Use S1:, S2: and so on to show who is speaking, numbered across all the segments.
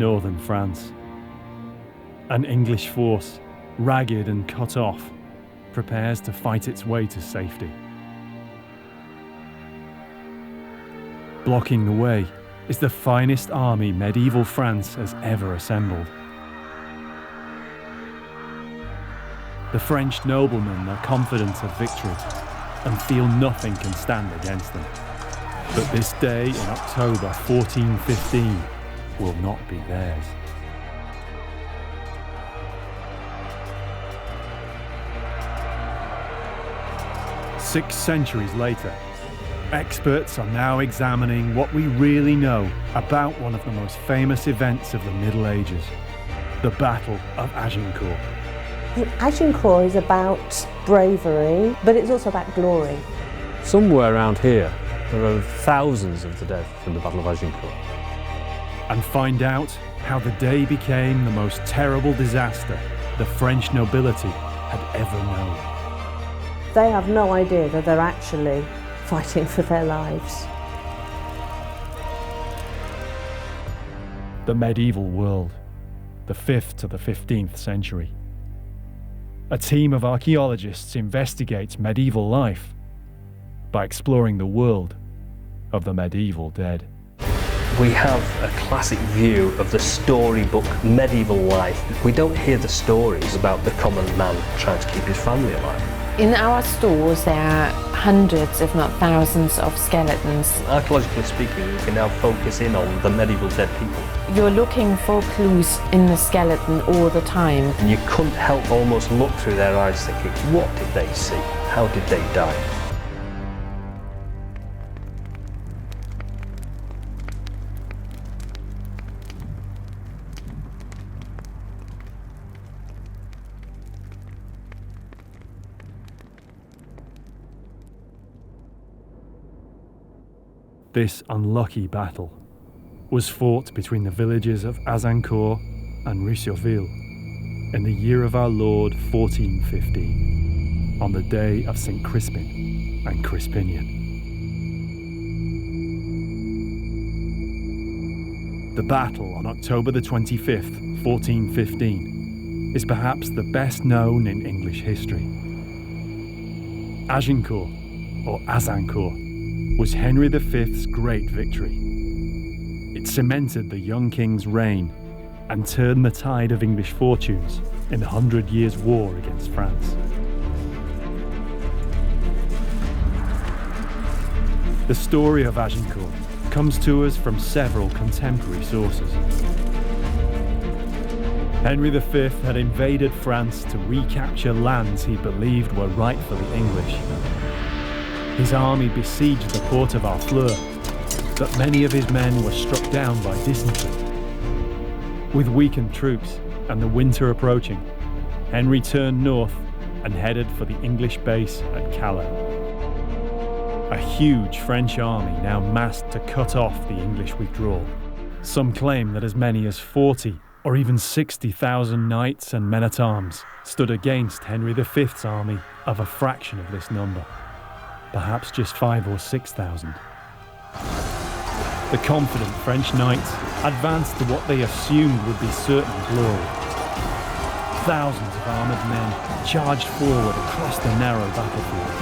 S1: northern France. An English force, ragged and cut off, prepares to fight its way to safety. Blocking the way is the finest army medieval France has ever assembled. The French noblemen are confident of victory and feel nothing can stand against them. But this day in October 1415 will not be theirs. Six centuries later, experts are now examining what we really know about one of the most famous events of the Middle Ages, the Battle of Agincourt.
S2: Agincourt is about bravery, but it's also about glory.
S3: Somewhere around here, there are thousands of the dead from the Battle of Agincourt.
S1: And find out how the day became the most terrible disaster the French nobility had ever known.
S2: They have no idea that they're actually fighting for their lives.
S1: The medieval world, the 5th to the 15th century. A team of archaeologists investigates medieval life by exploring the world of the medieval dead.
S4: We have a classic view of the storybook medieval life. We don't hear the stories about the common man trying to keep his family alive.
S5: In our stores there are hundreds, if not thousands, of skeletons.
S4: Archaeologically speaking, we can now focus in on the medieval dead people.
S5: You're looking for clues in the skeleton all the time.
S4: And you couldn't help almost look through their eyes thinking, what did they see? How did they die?
S1: This unlucky battle was fought between the villages of Azincourt and Russeauville in the year of our Lord 1415, on the day of St. Crispin and Crispinian. The battle on October the 25th, 1415, is perhaps the best known in English history. Agincourt, or Azincourt, was Henry V's great victory. It cemented the young king's reign and turned the tide of English fortunes in the 100 Years' War against France. The story of Agincourt comes to us from several contemporary sources. Henry V had invaded France to recapture lands he believed were rightfully English. His army besieged the port of Harfleur, but many of his men were struck down by dysentery. With weakened troops and the winter approaching, Henry turned north and headed for the English base at Calais. A huge French army now massed to cut off the English withdrawal. Some claim that as many as 40 or even 60,000 knights and men-at-arms stood against Henry V's army of a fraction of this number. Perhaps just 5,000 or 6,000. The confident French knights advanced to what they assumed would be certain glory. Thousands of armoured men charged forward across the narrow battlefield.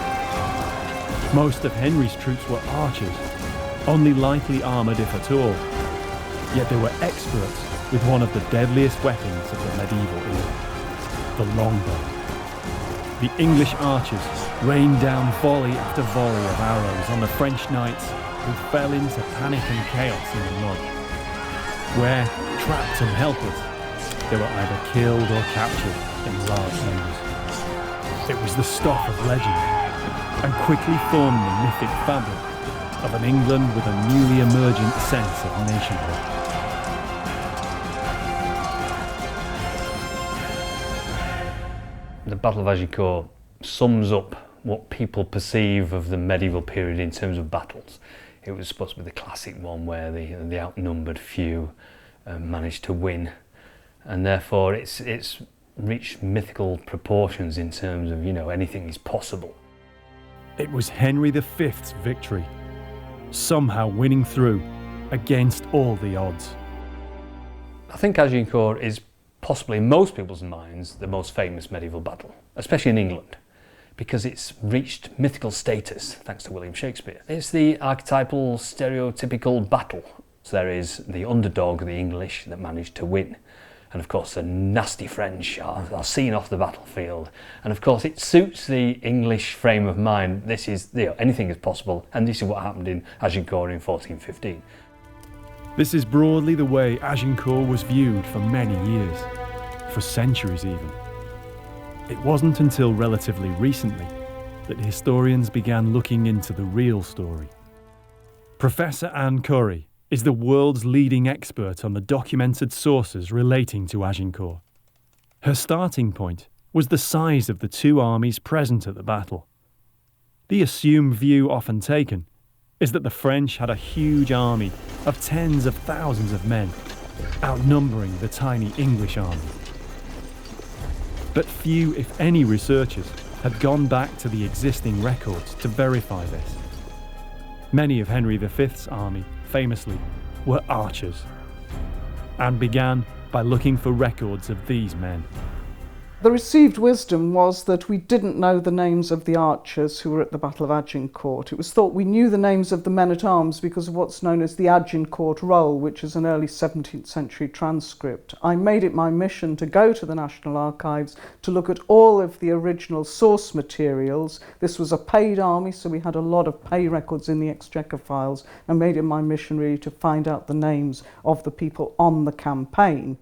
S1: Most of Henry's troops were archers, only lightly armoured if at all, yet they were experts with one of the deadliest weapons of the medieval era, the longbow. The English archers rained down volley after volley of arrows on the French knights who fell into panic and chaos in the mud, where, trapped and helpless, they were either killed or captured in large numbers. It was the stuff of legend, and quickly formed the mythic fabric of an England with a newly emergent sense of nationhood.
S4: The Battle of Agincourt sums up what people perceive of the medieval period in terms of battles. It was supposed to be the classic one where the outnumbered few managed to win, and therefore it's reached mythical proportions in terms of, anything is possible.
S1: It was Henry V's victory, somehow winning through against all the odds.
S4: I think Agincourt is possibly, in most people's minds, the most famous medieval battle, especially in England, because it's reached mythical status thanks to William Shakespeare. It's the archetypal, stereotypical battle. So there is the underdog, the English, that managed to win. And of course the nasty French are seen off the battlefield. And of course it suits the English frame of mind. This is, anything is possible, and this is what happened in Agincourt in 1415.
S1: This is broadly the way Agincourt was viewed for many years, for centuries even. It wasn't until relatively recently that historians began looking into the real story. Professor Anne Curry is the world's leading expert on the documented sources relating to Agincourt. Her starting point was the size of the two armies present at the battle. The assumed view often taken is that the French had a huge army of tens of thousands of men, outnumbering the tiny English army. But few, if any, researchers had gone back to the existing records to verify this. Many of Henry V's army, famously, were archers, and began by looking for records of these men.
S6: The received wisdom was that we didn't know the names of the archers who were at the Battle of Agincourt. It was thought we knew the names of the men-at-arms because of what's known as the Agincourt Roll, which is an early 17th century transcript. I made it my mission to go to the National Archives to look at all of the original source materials. This was a paid army, so we had a lot of pay records in the Exchequer files, and made it my mission really to find out the names of the people on the campaign.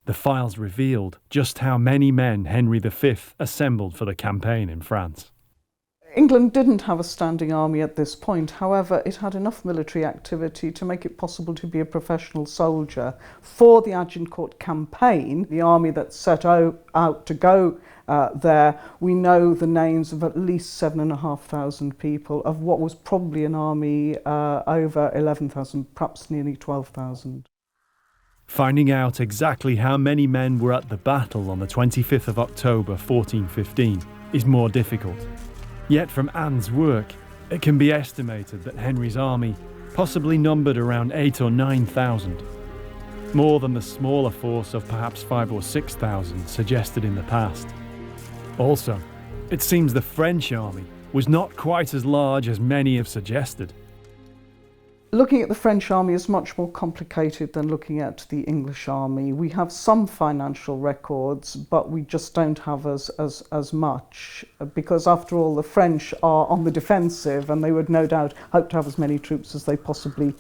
S1: The files revealed just how many men Henry V assembled for the campaign in France.
S6: England didn't have a standing army at this point. However, it had enough military activity to make it possible to be a professional soldier. For the Agincourt campaign, the army that set out to go there, we know the names of at least 7,500 people of what was probably an army over 11,000, perhaps nearly 12,000.
S1: Finding out exactly how many men were at the battle on the 25th of October 1415 is more difficult. Yet from Anne's work, it can be estimated that Henry's army possibly numbered around 8,000 or 9,000, more than the smaller force of perhaps 5,000 or 6,000 suggested in the past. Also, it seems the French army was not quite as large as many have suggested.
S6: Looking at the French army is much more complicated than looking at the English army. We have some financial records, but we just don't have as much, because after all the French are on the defensive, and they would no doubt hope to have as many troops as they possibly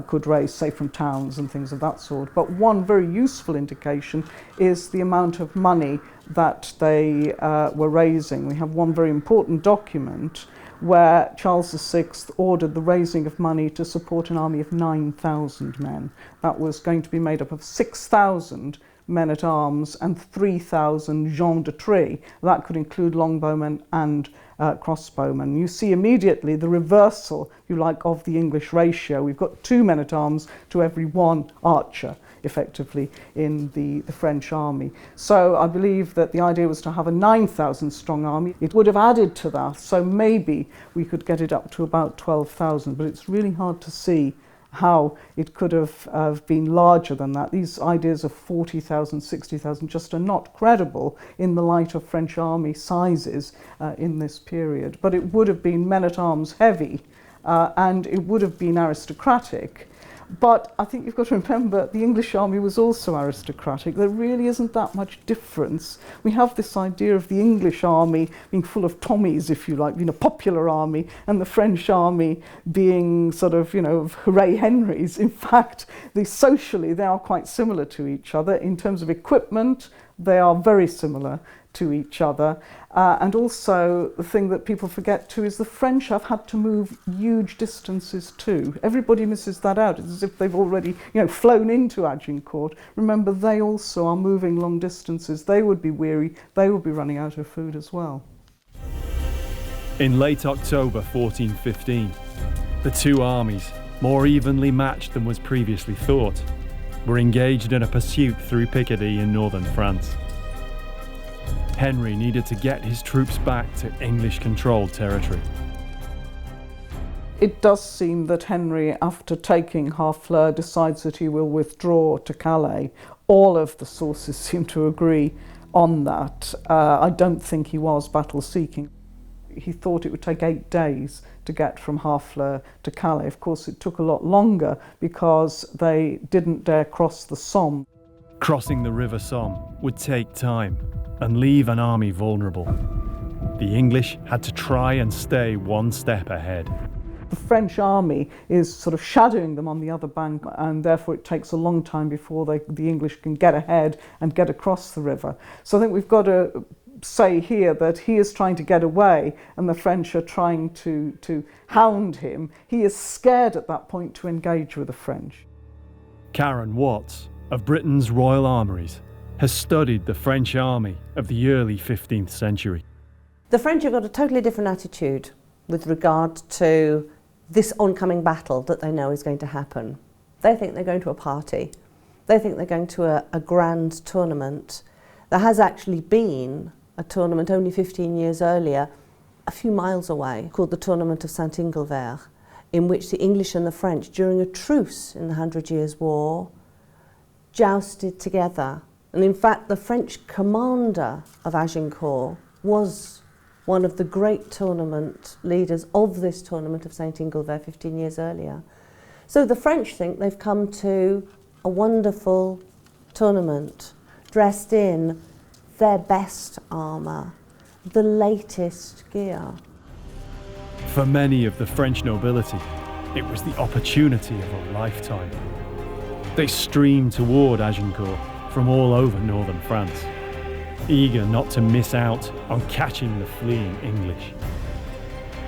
S6: could raise, say from towns and things of that sort. But one very useful indication is the amount of money that they were raising. We have one very important document where Charles VI ordered the raising of money to support an army of 9,000 men. That was going to be made up of 6,000 men-at-arms and 3,000 gens de trait. That could include longbowmen and crossbowmen. You see immediately the reversal, if you like, of the English ratio. We've got 2 men-at-arms to every 1 archer, effectively, in the French army. So I believe that the idea was to have a 9,000 strong army. It would have added to that, so maybe we could get it up to about 12,000, but it's really hard to see how it could have been larger than that. These ideas of 40,000, 60,000 just are not credible in the light of French army sizes in this period. But it would have been men-at-arms heavy, and it would have been aristocratic. But I think you've got to remember the English army was also aristocratic. There really isn't that much difference. We have this idea of the English army being full of Tommies, if you like, being a popular army, and the French army being sort of, hooray Henrys. In fact, socially they are quite similar to each other. In terms of equipment, they are very similar to each other. And also the thing that people forget too is the French have had to move huge distances too. Everybody misses that out. It's as if they've already flown into Agincourt. Remember, they also are moving long distances. They would be weary. They would be running out of food as well.
S1: In late October 1415, the two armies, more evenly matched than was previously thought, were engaged in a pursuit through Picardy in northern France. Henry needed to get his troops back to English-controlled territory.
S6: It does seem that Henry, after taking Harfleur, decides that he will withdraw to Calais. All of the sources seem to agree on that. I don't think he was battle-seeking. He thought it would take 8 days to get from Harfleur to Calais. Of course, it took a lot longer because they didn't dare cross the Somme.
S1: Crossing the River Somme would take time and leave an army vulnerable. The English had to try and stay one step ahead.
S6: The French army is sort of shadowing them on the other bank, and therefore it takes a long time before the English can get ahead and get across the river. So I think we've got to say here that he is trying to get away and the French are trying to hound him. He is scared at that point to engage with the French.
S1: Karen Watts, of Britain's Royal Armouries, has studied the French army of the early 15th century.
S2: The French have got a totally different attitude with regard to this oncoming battle that they know is going to happen. They think they're going to a party. They think they're going to a grand tournament. There has actually been a tournament only 15 years earlier, a few miles away, called the Tournament of Saint-Inglevert, in which the English and the French, during a truce in the 100 Years' War, jousted together. And in fact, the French commander of Agincourt was one of the great tournament leaders of this tournament of Saint-Inglevert 15 years earlier. So the French think they've come to a wonderful tournament, dressed in their best armour, the latest gear.
S1: For many of the French nobility, it was the opportunity of a lifetime. They streamed toward Agincourt from all over northern France, eager not to miss out on catching the fleeing English.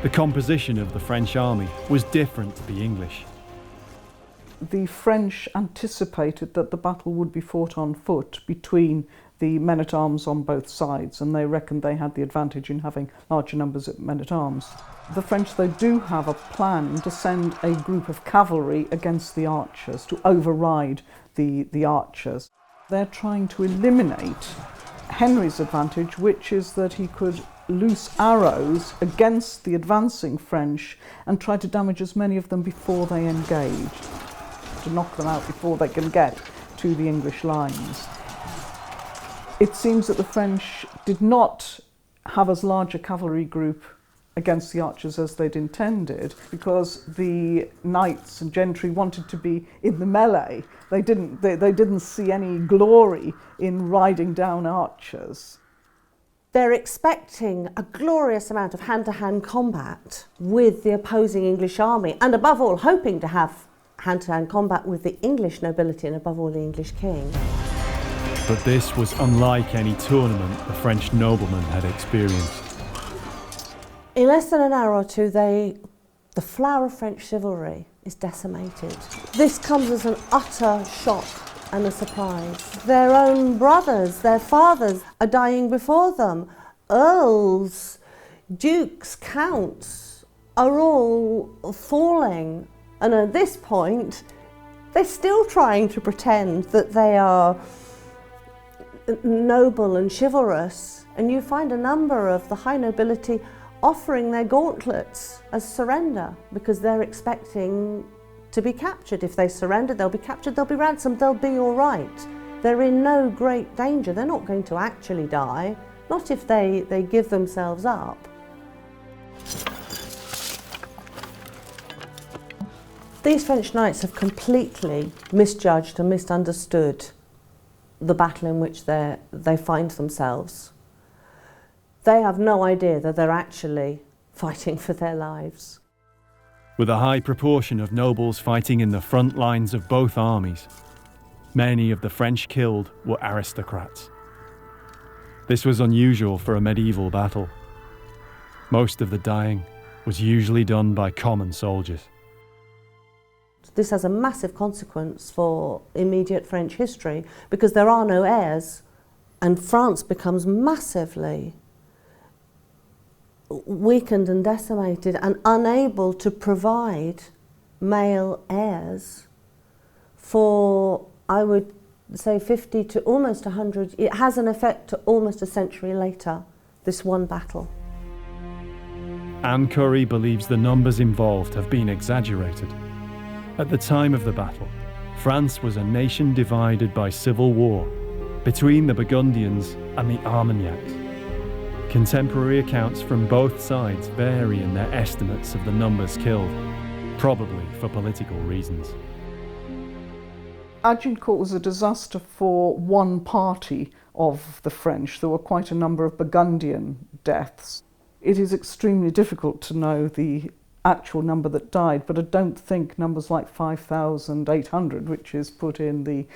S1: The composition of the French army was different to the English.
S6: The French anticipated that the battle would be fought on foot between the men-at-arms on both sides, and they reckoned they had the advantage in having larger numbers of men-at-arms. The French, though, do have a plan to send a group of cavalry against the archers, to override the archers. They're trying to eliminate Henry's advantage, which is that he could loose arrows against the advancing French and try to damage as many of them before they engage, to knock them out before they can get to the English lines. It seems that the French did not have as large a cavalry group against the archers as they'd intended, because the knights and gentry wanted to be in the melee. They didn't see any glory in riding down archers.
S2: They're expecting a glorious amount of hand-to-hand combat with the opposing English army, and above all hoping to have hand-to-hand combat with the English nobility and above all the English king.
S1: But this was unlike any tournament the French noblemen had experienced.
S2: In less than an hour or two, the flower of French chivalry is decimated. This comes as an utter shock and a surprise. Their own brothers, their fathers, are dying before them. Earls, dukes, counts are all falling. And at this point, they're still trying to pretend that they are noble and chivalrous. And you find a number of the high nobility offering their gauntlets as surrender because they're expecting to be captured. If they surrender, they'll be captured, they'll be ransomed, they'll be all right. They're in no great danger. They're not going to actually die, not if they give themselves up. These French knights have completely misjudged and misunderstood the battle in which they find themselves. They have no idea that they're actually fighting for their lives.
S1: With a high proportion of nobles fighting in the front lines of both armies, many of the French killed were aristocrats. This was unusual for a medieval battle. Most of the dying was usually done by common soldiers.
S2: This has a massive consequence for immediate French history because there are no heirs, and France becomes massively weakened and decimated and unable to provide male heirs for, I would say, 50 to almost 100. It has an effect to almost a century later, this one battle.
S1: Anne Curry believes the numbers involved have been exaggerated. At the time of the battle, France was a nation divided by civil war between the Burgundians and the Armagnacs. Contemporary accounts from both sides vary in their estimates of the numbers killed, probably for political reasons.
S6: Agincourt was a disaster for one party of the French. There were quite a number of Burgundian deaths. It is extremely difficult to know the actual number that died, but I don't think numbers like 5,800, which is put in the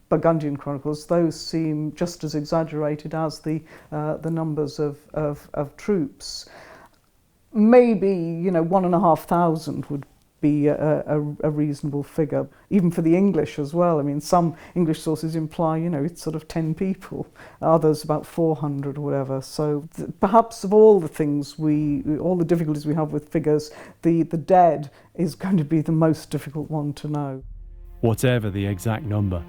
S6: Burgundian Chronicles, those seem just as exaggerated as the numbers of troops. Maybe 1,500 would be a reasonable figure, even for the English as well. I mean, some English sources imply, it's sort of 10 people, others about 400 or whatever. So perhaps of all the things all the difficulties we have with figures, the dead is going to be the most difficult one to know.
S1: Whatever the exact number,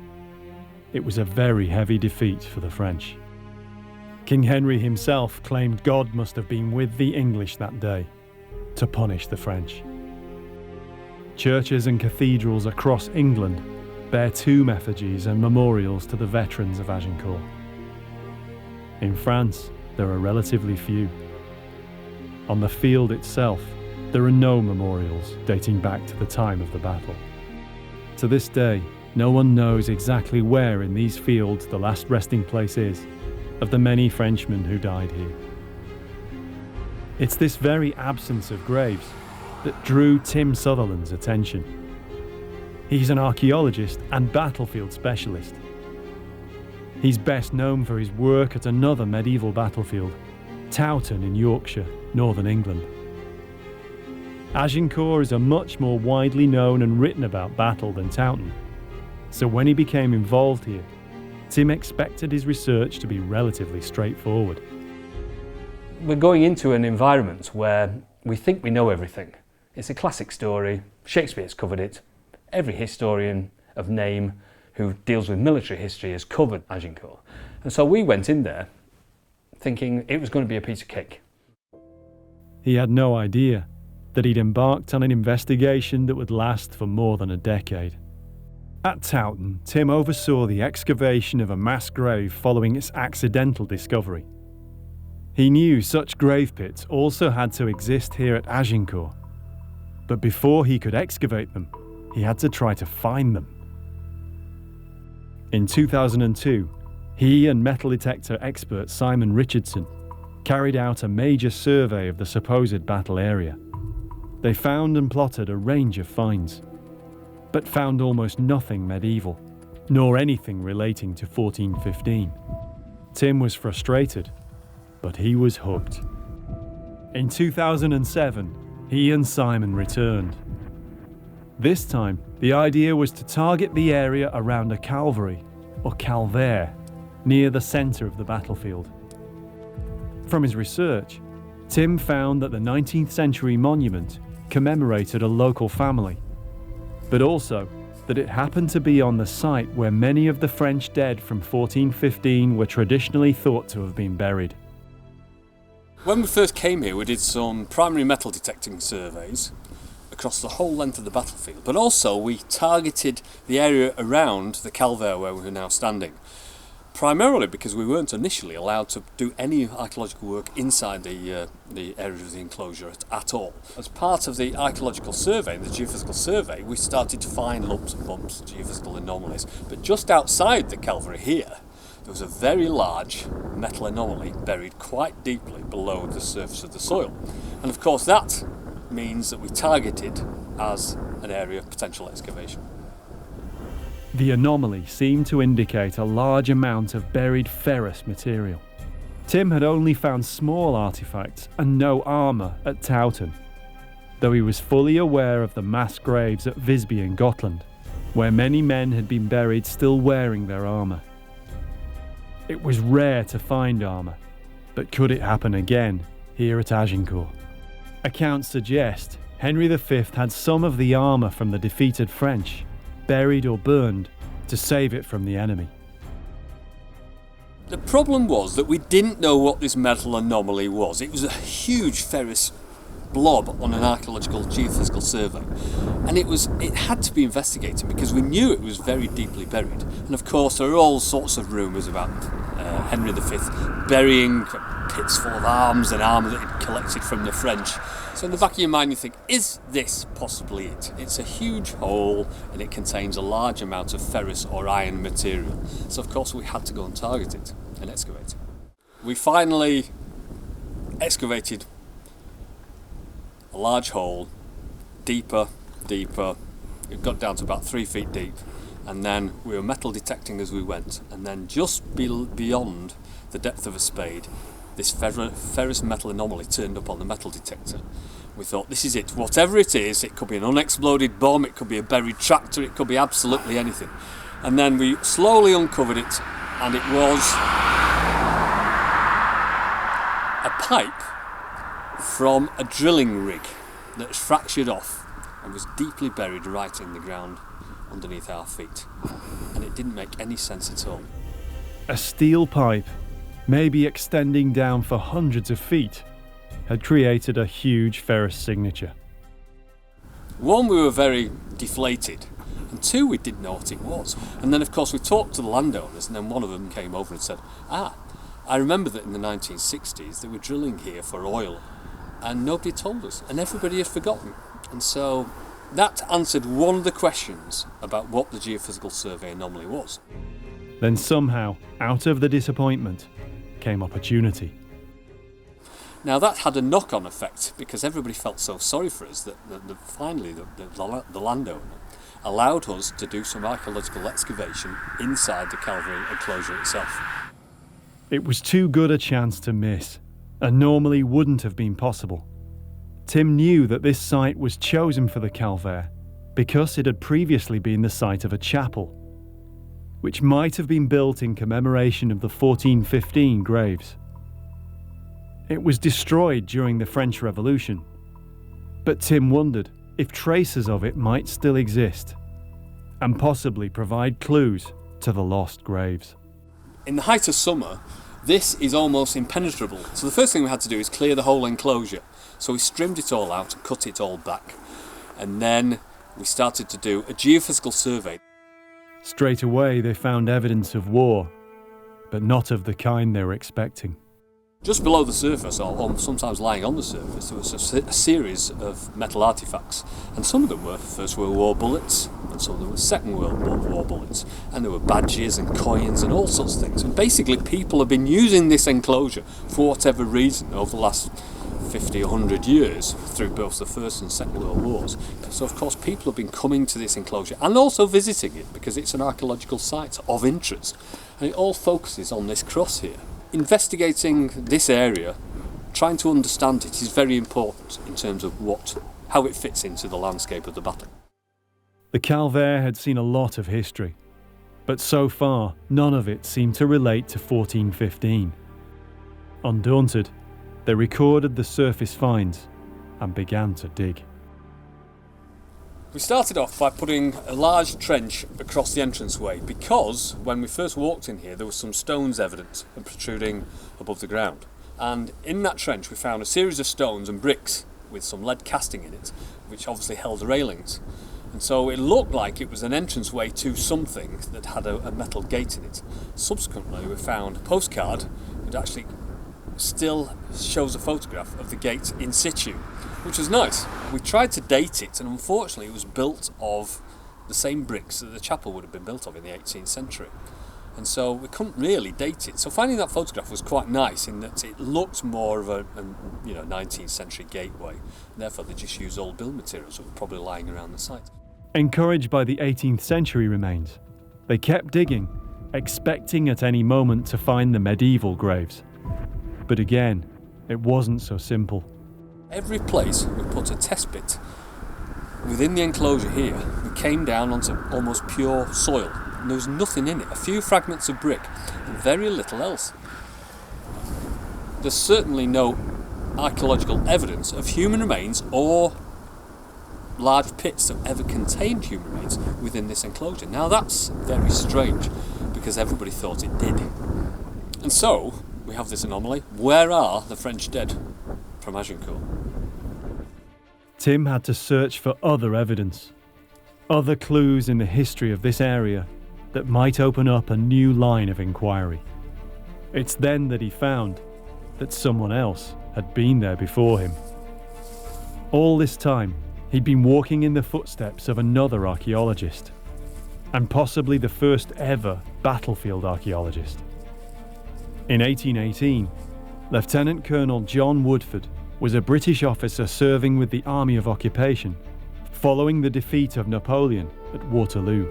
S1: it was a very heavy defeat for the French. King Henry himself claimed God must have been with the English that day to punish the French. Churches and cathedrals across England bear tomb effigies and memorials to the veterans of Agincourt. In France, there are relatively few. On the field itself, there are no memorials dating back to the time of the battle. To this day, no one knows exactly where in these fields the last resting place is of the many Frenchmen who died here. It's this very absence of graves that drew Tim Sutherland's attention. He's an archaeologist and battlefield specialist. He's best known for his work at another medieval battlefield, Towton in Yorkshire, northern England. Agincourt is a much more widely known and written about battle than Towton, so when he became involved here, Tim expected his research to be relatively straightforward.
S4: We're going into an environment where we think we know everything. It's a classic story, Shakespeare's covered it, every historian of name who deals with military history has covered Agincourt. And so we went in there thinking it was going to be a piece of cake.
S1: He had no idea that he'd embarked on an investigation that would last for more than a decade. At Towton, Tim oversaw the excavation of a mass grave following its accidental discovery. He knew such grave pits also had to exist here at Agincourt, but before he could excavate them, he had to try to find them. In 2002, he and metal detector expert Simon Richardson carried out a major survey of the supposed battle area. They found and plotted a range of finds, but found almost nothing medieval, nor anything relating to 1415. Tim was frustrated, but he was hooked. In 2007, he and Simon returned. This time, the idea was to target the area around a calvary, or calvaire, near the centre of the battlefield. From his research, Tim found that the 19th century monument commemorated a local family, but also that it happened to be on the site where many of the French dead from 1415 were traditionally thought to have been buried.
S7: When we first came here, we did some primary metal detecting surveys across the whole length of the battlefield, but also we targeted the area around the calvaire where we are now standing, primarily because we weren't initially allowed to do any archaeological work inside the area of the enclosure at all. As part of the archaeological survey, the geophysical survey, we started to find lumps and bumps, geophysical anomalies, but just outside the calvary here, there was a very large metal anomaly buried quite deeply below the surface of the soil. And of course that means that we targeted as an area of potential excavation.
S1: The anomaly seemed to indicate a large amount of buried ferrous material. Tim had only found small artefacts and no armour at Towton, though he was fully aware of the mass graves at Visby in Gotland, where many men had been buried still wearing their armour. It was rare to find armour, but could it happen again here at Agincourt? Accounts suggest Henry V had some of the armour from the defeated French buried or burned to save it from the enemy.
S7: The problem was that we didn't know what this metal anomaly was. It was a huge ferrous blob on an archaeological geophysical survey, and it had to be investigated because we knew it was very deeply buried. And of course there are all sorts of rumours about Henry V burying pits full of arms and armour that he'd collected from the French. So in the back of your mind you think, is this possibly it? It's a huge hole and it contains a large amount of ferrous or iron material. So of course we had to go and target it and excavate it. We finally excavated a large hole, deeper. It got down to about 3 feet deep, and then we were metal detecting as we went, and then just beyond the depth of a spade, this ferrous metal anomaly turned up on the metal detector. We thought, this is it. Whatever it is, it could be an unexploded bomb, it could be a buried tractor, it could be absolutely anything. And then we slowly uncovered it, and it was a pipe from a drilling rig that was fractured off and was deeply buried right in the ground underneath our feet. And it didn't make any sense at all.
S1: A steel pipe, maybe extending down for hundreds of feet, had created a huge ferrous signature.
S7: One, we were very deflated, and two, we didn't know what it was. And then of course we talked to the landowners, and then one of them came over and said, I remember that in the 1960s they were drilling here for oil, and nobody told us, and everybody had forgotten. And so that answered one of the questions about what the geophysical survey anomaly was.
S1: Then somehow, out of the disappointment, came opportunity.
S7: Now that had a knock-on effect because everybody felt so sorry for us that finally the landowner allowed us to do some archaeological excavation inside the Calvary enclosure itself.
S1: It was too good a chance to miss, and normally wouldn't have been possible. Tim knew that this site was chosen for the Calvaire because it had previously been the site of a chapel, which might have been built in commemoration of the 1415 graves. It was destroyed during the French Revolution, but Tim wondered if traces of it might still exist and possibly provide clues to the lost graves.
S7: In the height of summer, this is almost impenetrable. So the first thing we had to do is clear the whole enclosure. So we trimmed it all out and cut it all back. And then we started to do a geophysical survey.
S1: Straight away they found evidence of war, but not of the kind they were expecting.
S7: Just below the surface, or sometimes lying on the surface, there was a series of metal artefacts, and some of them were First World War bullets, and some of them were Second World War bullets, and there were badges and coins and all sorts of things. And basically people have been using this enclosure for whatever reason over the last 50 or 100 years through both the First and Second World Wars. So of course people have been coming to this enclosure and also visiting it because it's an archaeological site of interest, and it all focuses on this cross here. Investigating this area, trying to understand it, is very important in terms of how it fits into the landscape of the battle.
S1: The Calvaire had seen a lot of history, but so far none of it seemed to relate to 1415. Undaunted, they recorded the surface finds and began to dig.
S7: We started off by putting a large trench across the entranceway because when we first walked in here there were some stones evident and protruding above the ground. And in that trench we found a series of stones and bricks with some lead casting in it, which obviously held the railings. And so it looked like it was an entranceway to something that had a metal gate in it. Subsequently we found a postcard that actually still shows a photograph of the gate in situ, which was nice. We tried to date it, and unfortunately it was built of the same bricks that the chapel would have been built of in the 18th century, and so we couldn't really date it. So finding that photograph was quite nice in that it looked more of a 19th century gateway, and therefore they just used old build materials that were probably lying around the site.
S1: Encouraged by the 18th century remains, they kept digging, expecting at any moment to find the medieval graves. But again, it wasn't so simple.
S7: Every place we put a test bit within the enclosure here, we came down onto almost pure soil. And there was nothing in it, a few fragments of brick, and very little else. There's certainly no archaeological evidence of human remains or large pits that ever contained human remains within this enclosure. Now that's very strange, because everybody thought it did. And so, we have this anomaly. Where are the French dead from Agincourt?
S1: Tim had to search for other evidence, other clues in the history of this area that might open up a new line of inquiry. It's then that he found that someone else had been there before him. All this time, he'd been walking in the footsteps of another archaeologist, and possibly the first ever battlefield archaeologist. In 1818, Lieutenant Colonel John Woodford was a British officer serving with the Army of Occupation, following the defeat of Napoleon at Waterloo.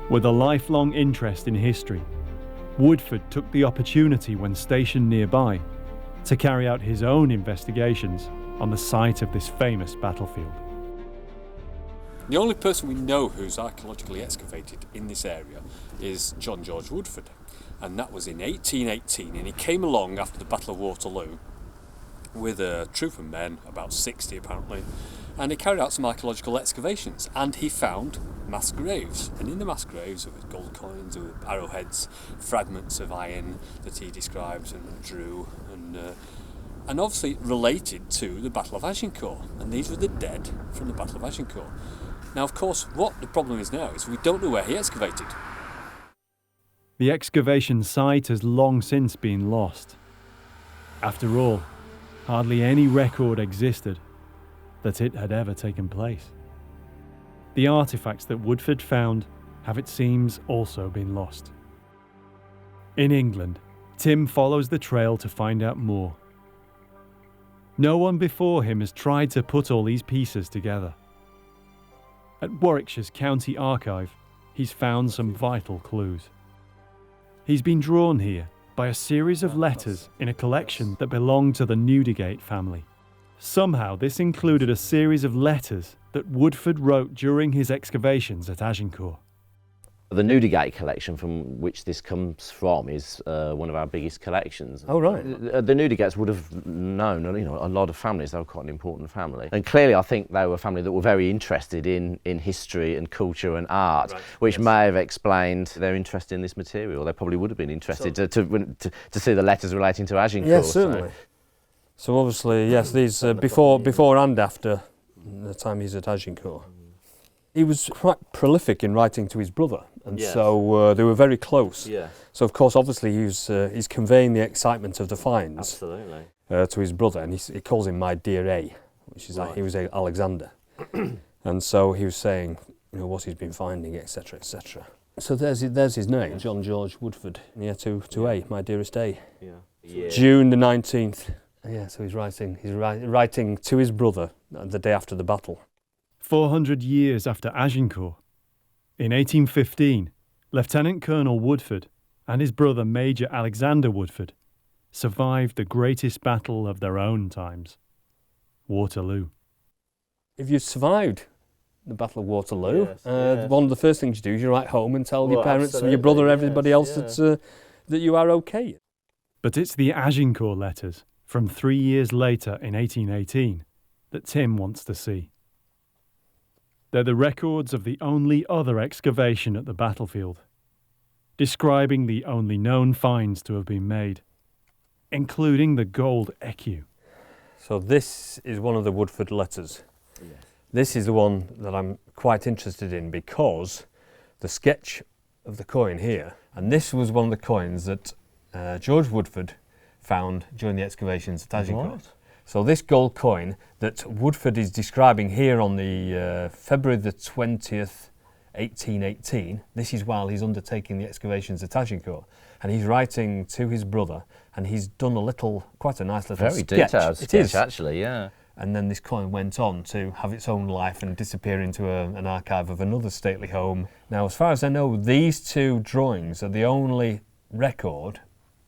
S1: With a lifelong interest in history, Woodford took the opportunity when stationed nearby to carry out his own investigations on the site of this famous battlefield.
S7: The only person we know who's archaeologically excavated in this area is John George Woodford, and that was in 1818, and he came along after the Battle of Waterloo with a troop of men, about 60 apparently, and he carried out some archaeological excavations, and he found mass graves, and in the mass graves there were gold coins, there were arrowheads, fragments of iron that he described and drew, and obviously related to the Battle of Agincourt, and these were the dead from the Battle of Agincourt. Now, of course, what the problem is now is we don't know where he excavated.
S1: The excavation site has long since been lost. After all, hardly any record existed that it had ever taken place. The artefacts that Woodford found have, it seems, also been lost. In England, Tim follows the trail to find out more. No one before him has tried to put all these pieces together. At Warwickshire's County Archive, he's found some vital clues. He's been drawn here by a series of letters in a collection that belonged to the Newdigate family. Somehow this included a series of letters that Woodford wrote during his excavations at Agincourt.
S8: The Newdigate collection, from which this comes from, is one of our biggest collections.
S3: Oh, right.
S8: The Newdigates would have known, a lot of families. They were quite an important family, and clearly, I think they were a family that were very interested in history and culture and art, right, which yes, may have explained their interest in this material. They probably would have been interested to see the letters relating to Agincourt.
S3: Yes, certainly. So obviously, yes, these before and after the time he's at Agincourt. He was quite prolific in writing to his brother, and yes, so they were very close. Yeah. So of course, obviously, he's conveying the excitement of the finds.
S8: Absolutely.
S3: To his brother, and he calls him my dear A, which is right, like he was Alexander, and so he was saying, what he's been finding, etc., etc. So there's his name, yes, John George Woodford. Yeah, to A, my dearest A. Yeah. Yeah. June the 19th. Yeah. So he's writing to his brother the day after the battle.
S1: 400 years after Agincourt, in 1815, Lieutenant Colonel Woodford and his brother Major Alexander Woodford survived the greatest battle of their own times, Waterloo.
S3: If you survived the Battle of Waterloo, yes, one of the first things you do is you write home and tell your parents and your brother and everybody else that you are okay.
S1: But it's the Agincourt Letters from 3 years later in 1818 that Tim wants to see. They're the records of the only other excavation at the battlefield, describing the only known finds to have been made, including the gold écu.
S3: So this is one of the Woodford letters. Yes. This is the one that I'm quite interested in because the sketch of the coin here, and this was one of the coins that George Woodford found during the excavations at Agincourt. What? So this gold coin that Woodford is describing here on the February the 20th, 1818, this is while he's undertaking the excavations at Agincourt. And he's writing to his brother, and he's done quite a nice little
S8: very
S3: sketch.
S8: Very detailed sketch, actually, yeah.
S3: And then this coin went on to have its own life and disappear into an archive of another stately home. Now, as far as I know, these two drawings are the only record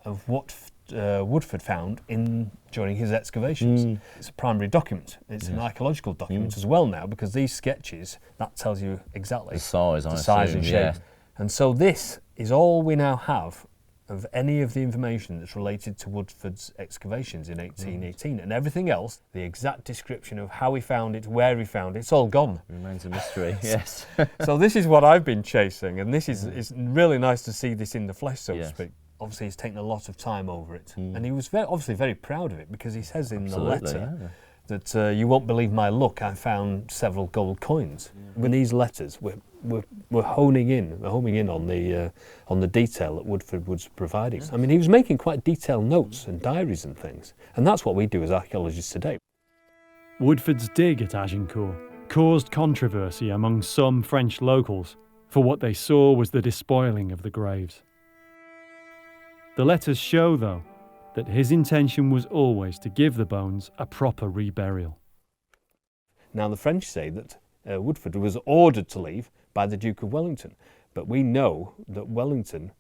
S3: of what Woodford found during his excavations. It's a primary document. It's an archaeological document as well now, because these sketches, that tells you exactly
S8: the size
S3: and shape. Yeah. And so this is all we now have of any of the information that's related to Woodford's excavations in 1818, and everything else, the exact description of how he found it, where he found it, it's all gone.
S8: Remains a mystery. Yes.
S3: So this is what I've been chasing, and this is it's really nice to see this in the flesh, so to speak. Obviously, he's taken a lot of time over it, and he was obviously very proud of it, because he says in the letter that you won't believe my luck, I found several gold coins. With these letters, we're homing in on the detail that Woodford was providing. I mean, he was making quite detailed notes and diaries and things, and that's what we do as archaeologists today.
S1: Woodford's dig at Agincourt caused controversy among some French locals, for what they saw was the despoiling of the graves. The letters show, though, that his intention was always to give the bones a proper reburial.
S3: Now, the French say that Woodford was ordered to leave by the Duke of Wellington, but we know that Wellington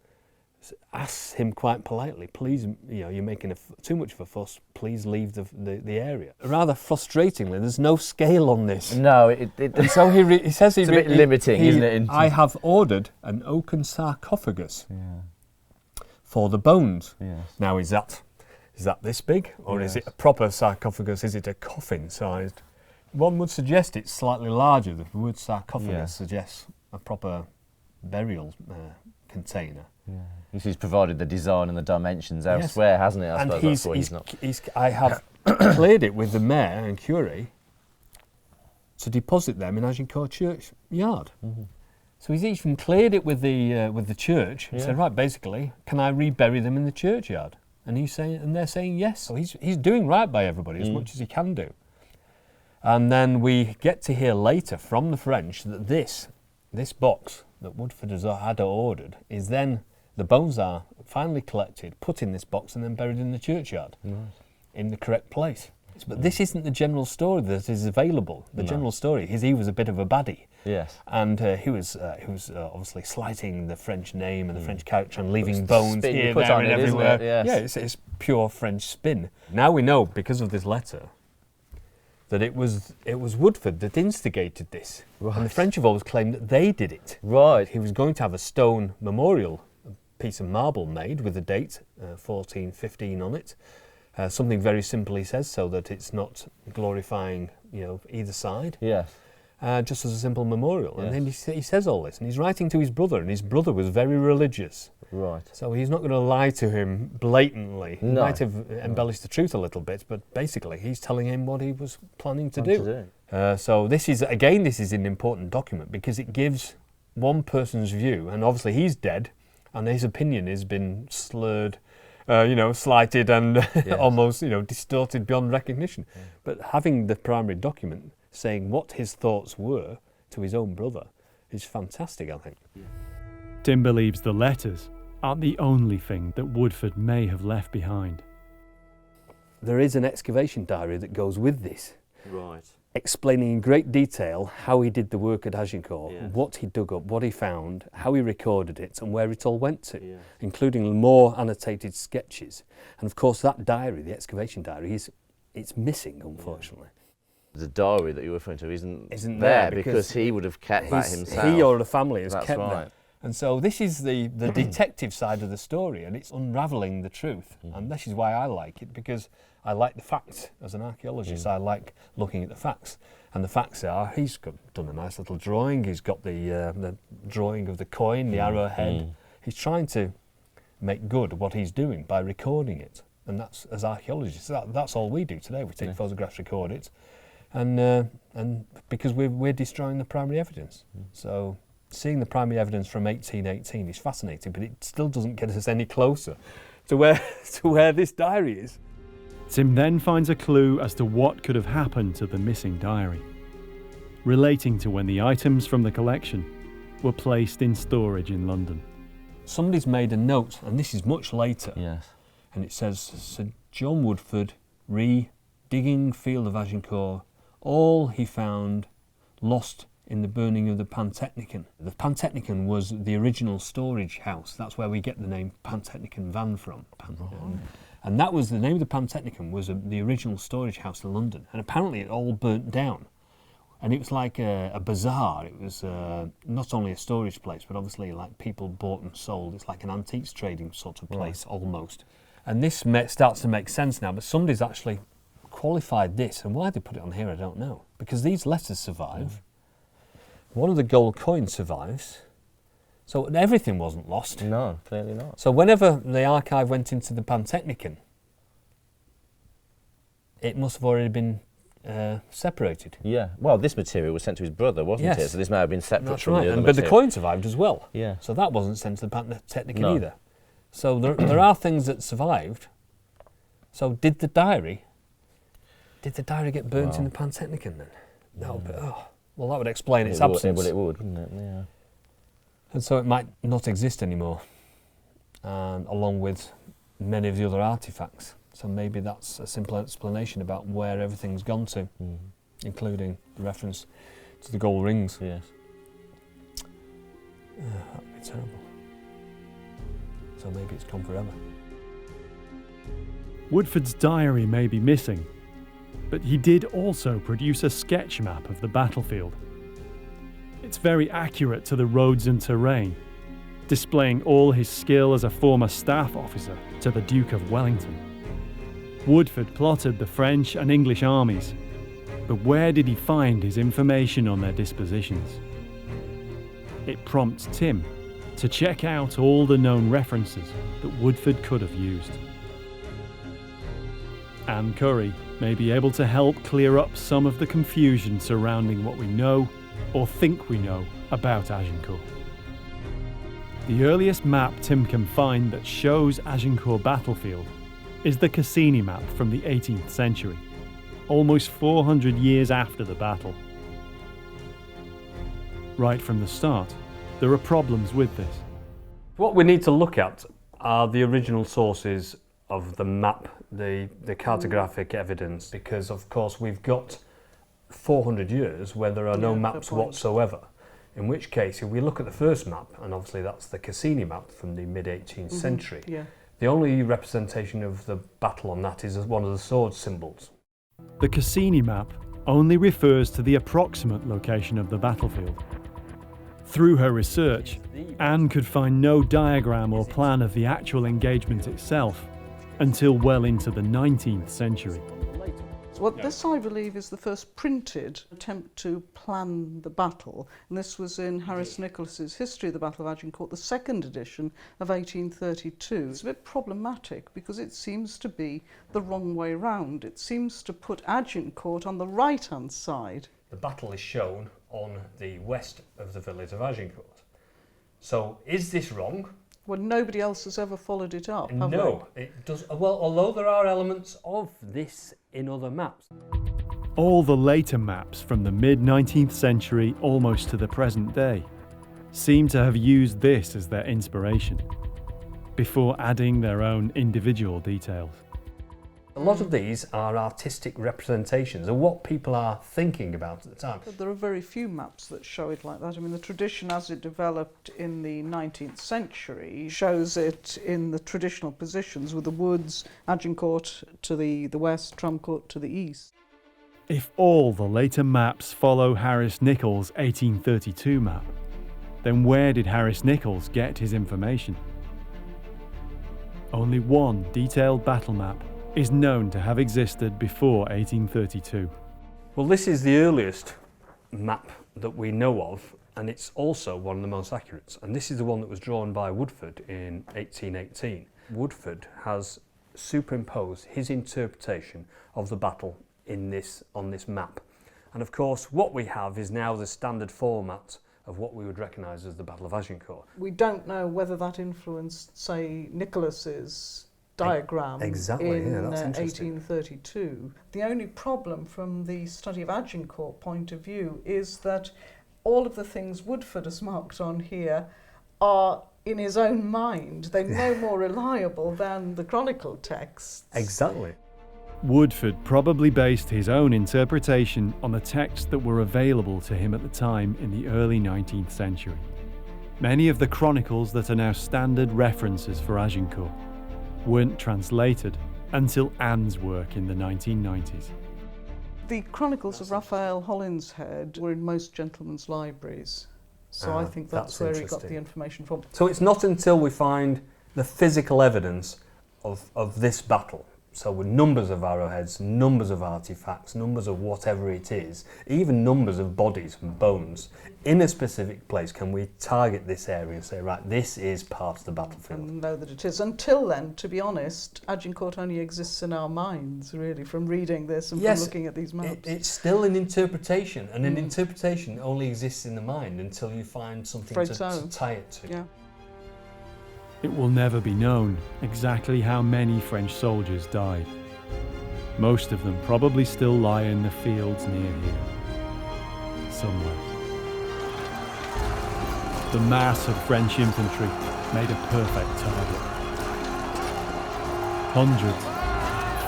S3: asks him quite politely, please, you're making too much of a fuss, please leave the area. Rather frustratingly, there's no scale on this.
S8: No,
S3: and so he says
S8: it's a bit limiting, isn't it?
S3: I have ordered an oaken sarcophagus for the bones.
S8: Yes.
S3: Now, is that this big, or is it a proper sarcophagus? Is it a coffin-sized? One would suggest it's slightly larger. The word sarcophagus suggests a proper burial container.
S9: Yeah. He's provided the design and the dimensions elsewhere, hasn't he? I
S3: suppose I have cleared it with the mayor and curé to deposit them in Agincourt church yard. Mm-hmm. So he's even cleared it with the church and said, right, basically, can I rebury them in the churchyard? And they're saying yes. So he's doing right by everybody as much as he can do. And then we get to hear later from the French that this box that Woodford had ordered is then, the bones are finally collected, put in this box and then buried in the churchyard in the correct place. But this isn't the general story that is available. The general story is he was a bit of a baddie.
S9: Yes.
S3: And he was obviously slighting the French name and the French character and leaving bones here, there and everywhere.
S9: Yes.
S3: Yeah, it's pure French spin. Now we know, because of this letter, that it was Woodford that instigated this. Right. And the French have always claimed that they did it.
S9: Right.
S3: He was going to have a stone memorial, a piece of marble made with the date 1415 on it. Something very simple, he says, so that it's not glorifying, either side.
S9: Yes.
S3: Just as a simple memorial.
S9: Yes.
S3: And then he says all this, and he's writing to his brother, and his brother was very religious.
S9: Right.
S3: So he's not going to lie to him blatantly. He
S9: No.
S3: might have embellished the truth a little bit, but basically he's telling him what he was planning to do. So this is an important document because it gives one person's view, and obviously he's dead, and his opinion has been slurred, slighted and almost, distorted beyond recognition. Yeah. But having the primary document saying what his thoughts were to his own brother is fantastic, I think. Yeah.
S1: Tim believes the letters aren't the only thing that Woodford may have left behind.
S3: There is an excavation diary that goes with this.
S8: Right.
S3: Explaining in great detail how he did the work at Agincourt, what he dug up, what he found, how he recorded it and where it all went to, including more annotated sketches. And of course that diary, the excavation diary, it's missing, unfortunately.
S8: The diary that you're referring to isn't there because he would have kept that himself.
S3: He or the family has
S8: That's
S3: kept
S8: right.
S3: that. And so this is the detective side of the story, and it's unravelling the truth. And this is why I like it, because I like the facts. As an archaeologist, I like looking at the facts. And the facts are, he's done a nice little drawing. He's got the drawing of the coin, the arrowhead. He's trying to make good what he's doing by recording it. And that's, as archaeologists, that's all we do today. We take photographs, record it, and because we're destroying the primary evidence. So seeing the primary evidence from 1818 is fascinating, but it still doesn't get us any closer to where this diary is.
S1: Tim then finds a clue as to what could have happened to the missing diary, relating to when the items from the collection were placed in storage in London.
S3: Somebody's made a note, and this is much later, and it says, Sir John Woodford, digging field of Agincourt, all he found lost in the burning of the Pantechnicon. The Pantechnicon was the original storage house. That's where we get the name Pantechnicon van from. And that was the name of the Pantechnicon, was the original storage house in London. And apparently it all burnt down. And it was like a bazaar. It was not only a storage place, but obviously like people bought and sold. It's like an antiques trading sort of place, almost. And this starts to make sense now, but somebody's actually qualified this. And why they put it on here, I don't know. Because these letters survive. One of the gold coins survives. So everything wasn't lost.
S9: No, clearly not.
S3: So whenever the archive went into the Pantechnicon, it must have already been separated.
S8: Yeah. Well, this material was sent to his brother, wasn't it? So this may have been separate
S3: That's
S8: from
S3: right.
S8: the other
S3: But the
S8: material.
S3: coin survived as well.
S8: Yeah.
S3: So that wasn't sent to the Pantechnicon
S8: No.
S3: either. So there are things that survived. So did the diary get burnt in the Pantechnicon then? That would be, well, that would explain its absence.
S8: Well, it would, wouldn't it? Yeah.
S3: And so it might not exist anymore, along with many of the other artefacts. So maybe that's a simple explanation about where everything's gone to, including the reference to the gold rings.
S8: Yes.
S3: That would be terrible. So maybe it's gone forever.
S1: Woodford's diary may be missing, but he did also produce a sketch map of the battlefield. It's very accurate to the roads and terrain, displaying all his skill as a former staff officer to the Duke of Wellington. Woodford plotted the French and English armies, but where did he find his information on their dispositions? It prompts Tim to check out all the known references that Woodford could have used. Anne Curry may be able to help clear up some of the confusion surrounding what we know or think we know about Agincourt. The earliest map Tim can find that shows Agincourt battlefield is the Cassini map from the 18th century, almost 400 years after the battle. Right from the start, there are problems with this.
S3: What we need to look at are the original sources of the map, the cartographic evidence, because of course we've got 400 years where there are no maps whatsoever. In which case, if we look at the first map, and obviously that's the Cassini map from the mid-18th century, the only representation of the battle on that is as one of the sword symbols.
S1: The Cassini map only refers to the approximate location of the battlefield. Through her research, Anne could find no diagram or plan of the actual engagement itself until well into the 19th century.
S6: Well, this, I believe, is the first printed attempt to plan the battle, and this was in Harris Nicholas's History of the Battle of Agincourt, the second edition of 1832. It's a bit problematic because it seems to be the wrong way round. It seems to put Agincourt on the right-hand side.
S3: The battle is shown on the west of the village of Agincourt. So is this wrong?
S6: Well, nobody else has ever followed it up, have
S3: No, it does. Well, although there are elements of this in other maps.
S1: All the later maps from the mid-19th century almost to the present day seem to have used this as their inspiration, before adding their own individual details.
S3: A lot of these are artistic representations of what people are thinking about at the time.
S6: There are very few maps that show it like that. I mean, the tradition as it developed in the 19th century shows it in the traditional positions with the woods, Agincourt to the west, Tramcourt to the east.
S1: If all the later maps follow Harris Nichols' 1832 map, then where did Harris Nichols get his information? Only one detailed battle map is known to have existed before 1832.
S3: Well, this is the earliest map that we know of, and it's also one of the most accurate. And this is the one that was drawn by Woodford in 1818. Woodford has superimposed his interpretation of the battle on this map. And of course, what we have is now the standard format of what we would recognise as the Battle of Agincourt.
S6: We don't know whether that influenced, say, Nicholas's diagram in 1832. The only problem from the study of Agincourt point of view is that all of the things Woodford has marked on here are in his own mind. They're no more reliable than the Chronicle texts.
S3: Exactly.
S1: Woodford probably based his own interpretation on the texts that were available to him at the time in the early 19th century. Many of the chronicles that are now standard references for Agincourt weren't translated until Anne's work in the 1990s.
S6: The Chronicles of Raphael Holinshead were in most gentlemen's libraries, so I think that's where he got the information from.
S3: So it's not until we find the physical evidence of this battle So with numbers of arrowheads, numbers of artifacts, numbers of whatever it is, even numbers of bodies and bones in a specific place, can we target this area and say, right, this is part of the battlefield?
S6: And know that it is. Until then, to be honest, Agincourt only exists in our minds, really, from reading this and from looking at these maps.
S3: It's still an interpretation, and an interpretation only exists in the mind until you find something to tie it to.
S6: Yeah.
S1: It will never be known exactly how many French soldiers died. Most of them probably still lie in the fields near here, somewhere. The mass of French infantry made a perfect target. Hundreds,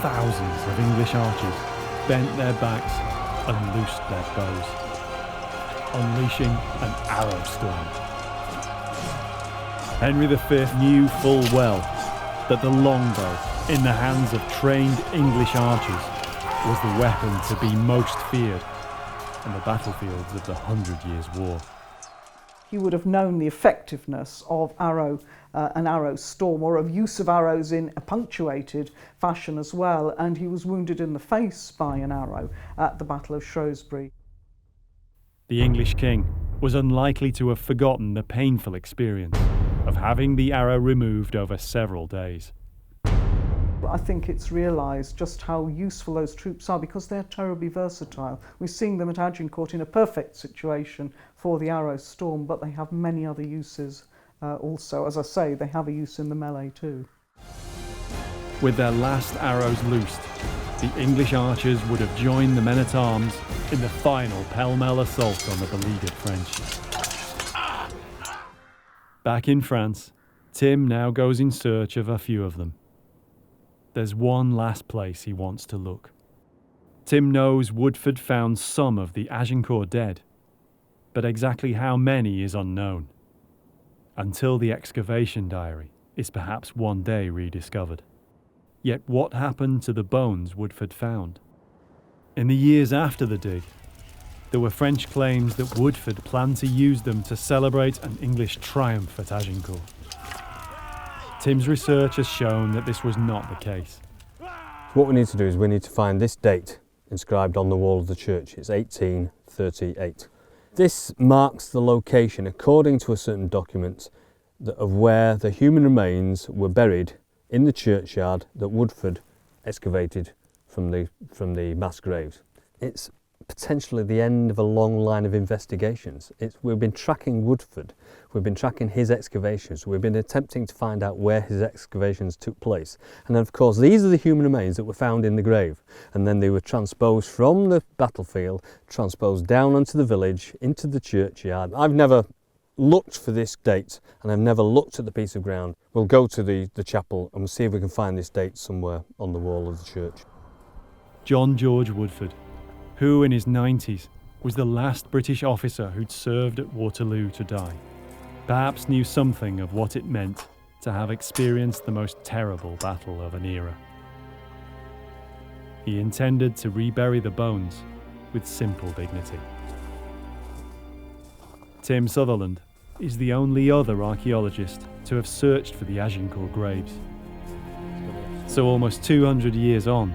S1: thousands of English archers bent their backs and loosed their bows, unleashing an arrow storm. Henry V knew full well that the longbow in the hands of trained English archers was the weapon to be most feared on the battlefields of the 100 Years' War.
S6: He would have known the effectiveness of an arrow storm, or of use of arrows in a punctuated fashion as well, and he was wounded in the face by an arrow at the Battle of Shrewsbury.
S1: The English king was unlikely to have forgotten the painful experience of having the arrow removed over several days.
S6: I think it's realised just how useful those troops are, because they're terribly versatile. We're seeing them at Agincourt in a perfect situation for the arrow storm, but they have many other uses also. As I say, they have a use in the melee too.
S1: With their last arrows loosed, the English archers would have joined the men-at-arms in the final pell-mell assault on the beleaguered French. Back in France, Tim now goes in search of a few of them. There's one last place he wants to look. Tim knows Woodford found some of the Agincourt dead, but exactly how many is unknown, until the excavation diary is perhaps one day rediscovered. Yet what happened to the bones Woodford found? In the years after the dig, there were French claims that Woodford planned to use them to celebrate an English triumph at Agincourt. Tim's research has shown that this was not the case.
S3: What we need to do is we need to find this date inscribed on the wall of the church. It's 1838. This marks the location, according to a certain document, of where the human remains were buried in the churchyard that Woodford excavated from the mass graves. It's potentially the end of a long line of investigations. We've been tracking Woodford, we've been tracking his excavations, we've been attempting to find out where his excavations took place. And then of course these are the human remains that were found in the grave, and then they were transposed from the battlefield, transposed down onto the village, into the churchyard. I've never looked for this date, and I've never looked at the piece of ground. We'll go to the chapel and we'll see if we can find this date somewhere on the wall of the church.
S1: John George Woodford, who in his 90s was the last British officer who'd served at Waterloo to die, perhaps knew something of what it meant to have experienced the most terrible battle of an era. He intended to rebury the bones with simple dignity. Tim Sutherland is the only other archaeologist to have searched for the Agincourt graves. So almost 200 years on,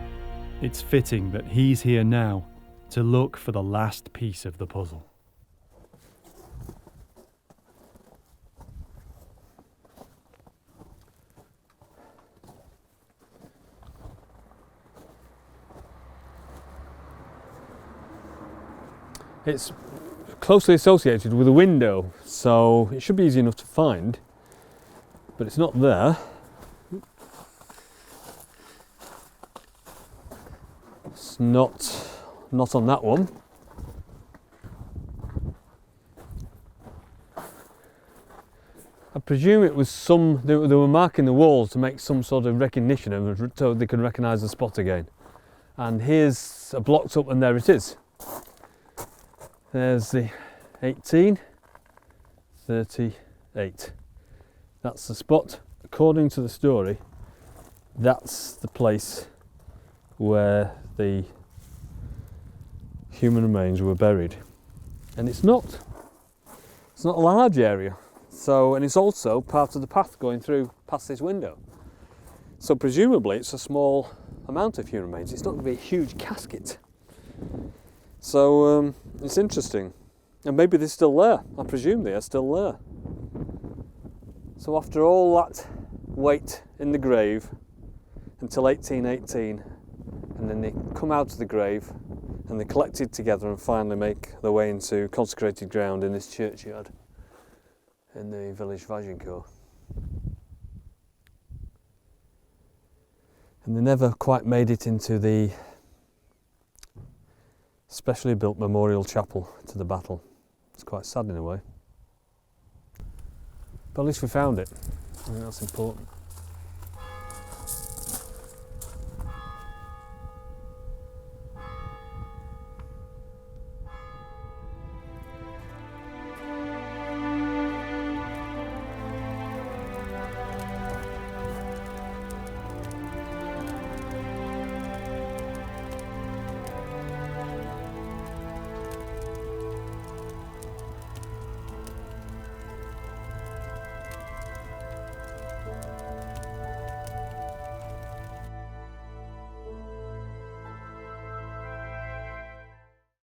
S1: it's fitting that he's here now to look for the last piece of the puzzle.
S3: It's closely associated with a window, so it should be easy enough to find, but it's not there. It's not on that one. I presume it was they were marking the walls to make some sort of recognition of it, so they could recognise the spot again. And here's a blocked up, and there it is. There's the 1838. That's the spot. According to the story, that's the place where the human remains were buried. And it's not a large area. And it's also part of the path going through past this window. So presumably it's a small
S7: amount of human remains. It's not going to be a huge casket. So it's interesting. And maybe they're still there. I presume they are still there. So after all that wait in the grave until 1818, and then they come out of the grave and they're collected together and finally make their way into consecrated ground in this churchyard in the village of Agincourt. And they never quite made it into the specially built memorial chapel to the battle. It's quite sad in a way. But at least we found it. I think that's important.